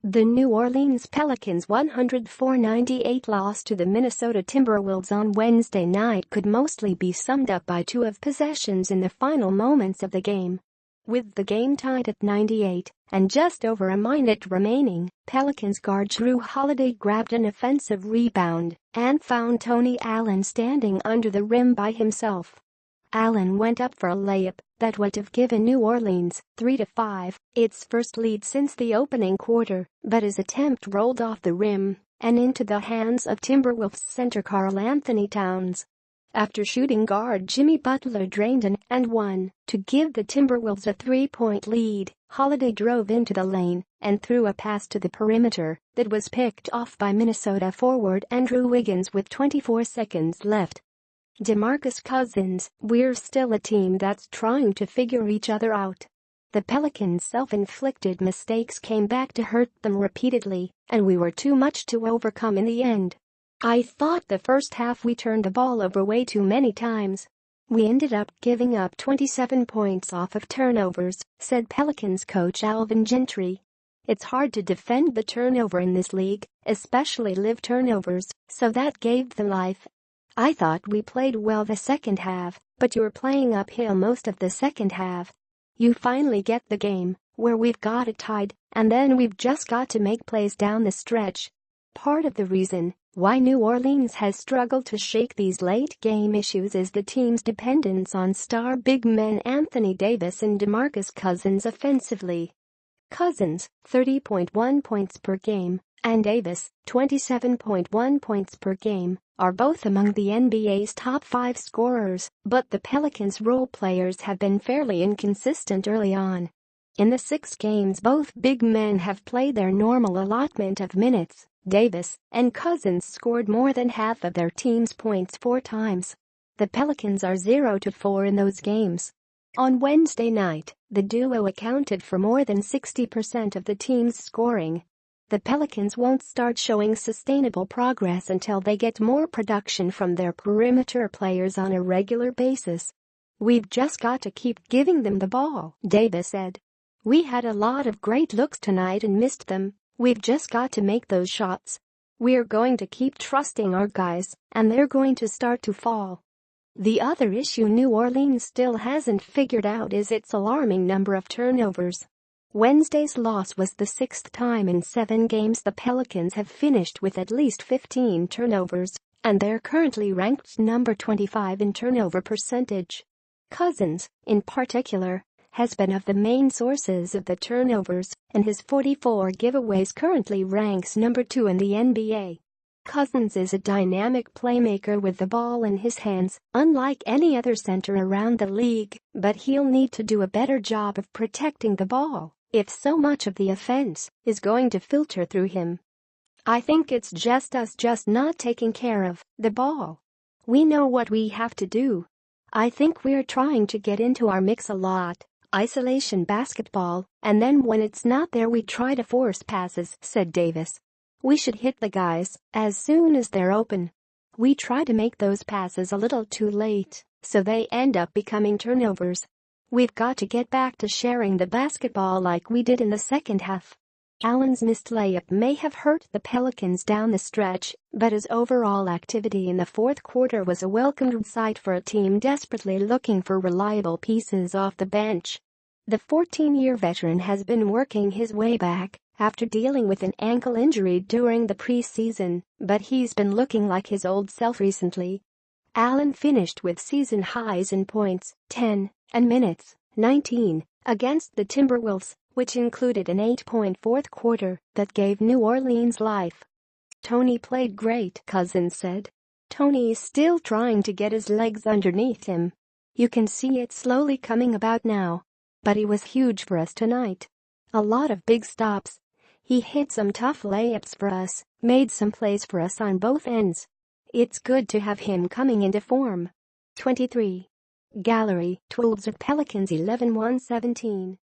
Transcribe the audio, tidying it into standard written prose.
The New Orleans Pelicans' 104-98 loss to the Minnesota Timberwolves on Wednesday night could mostly be summed up by two of possessions in the final moments of the game. With the game tied at 98 and just over a minute remaining, Pelicans guard Jrue Holiday grabbed an offensive rebound and found Tony Allen standing under the rim by himself. Allen went up for a layup that would have given New Orleans 3-5, its first lead since the opening quarter, but his attempt rolled off the rim and into the hands of Timberwolves center Karl-Anthony Towns. After shooting guard Jimmy Butler drained an and one to give the Timberwolves a 3-point lead, Holiday drove into the lane and threw a pass to the perimeter that was picked off by Minnesota forward Andrew Wiggins with 24 seconds left. DeMarcus Cousins, "We're still a team that's trying to figure each other out." The Pelicans' self-inflicted mistakes came back to hurt them repeatedly, and we were too much to overcome in the end. "I thought the first half we turned the ball over way too many times. We ended up giving up 27 points off of turnovers," said Pelicans coach Alvin Gentry. "It's hard to defend the turnover in this league, especially live turnovers, so that gave them life. I thought we played well the second half, but you were playing uphill most of the second half. You finally get the game where we've got it tied, and then we've just got to make plays down the stretch." Part of the reason why New Orleans has struggled to shake these late-game issues is the team's dependence on star big men Anthony Davis and DeMarcus Cousins offensively. Cousins, 30.1 points per game, and Davis, 27.1 points per game, are both among the NBA's top 5 scorers, but the Pelicans' role players have been fairly inconsistent early on. In the 6 games both big men have played their normal allotment of minutes, Davis and Cousins scored more than half of their team's points 4 times. The Pelicans are 0-4 in those games. On Wednesday night, the duo accounted for more than 60% of the team's scoring. The Pelicans won't start showing sustainable progress until they get more production from their perimeter players on a regular basis. "We've just got to keep giving them the ball," Davis said. "We had a lot of great looks tonight and missed them. We've just got to make those shots. We're going to keep trusting our guys, and they're going to start to fall." The other issue New Orleans still hasn't figured out is its alarming number of turnovers. Wednesday's loss was the 6th time in 7 games the Pelicans have finished with at least 15 turnovers, and they're currently ranked number 25 in turnover percentage. Cousins, in particular, has been of the main sources of the turnovers, and his 44 giveaways currently ranks number 2 in the NBA. Cousins is a dynamic playmaker with the ball in his hands, unlike any other center around the league, but he'll need to do a better job of protecting the ball if so much of the offense is going to filter through him. "I think it's just us just not taking care of the ball. We know what we have to do. I think we're trying to get into our mix a lot, isolation basketball, and then when it's not there we try to force passes," said Davis. "We should hit the guys as soon as they're open. We try to make those passes a little too late, so they end up becoming turnovers. We've got to get back to sharing the basketball like we did in the second half." Allen's missed layup may have hurt the Pelicans down the stretch, but his overall activity in the fourth quarter was a welcomed sight for a team desperately looking for reliable pieces off the bench. The 14-year veteran has been working his way back after dealing with an ankle injury during the preseason, but he's been looking like his old self recently. Allen finished with season highs in points, 10, and minutes, 19, against the Timberwolves, which included an 8-point fourth quarter that gave New Orleans life. "Tony played great," Cousins said. "Tony's still trying to get his legs underneath him. You can see it slowly coming about now. But he was huge for us tonight. A lot of big stops. He hit some tough layups for us, made some plays for us on both ends. It's good to have him coming into form." 23. Gallery, Twolves of Pelicans 11-1-17.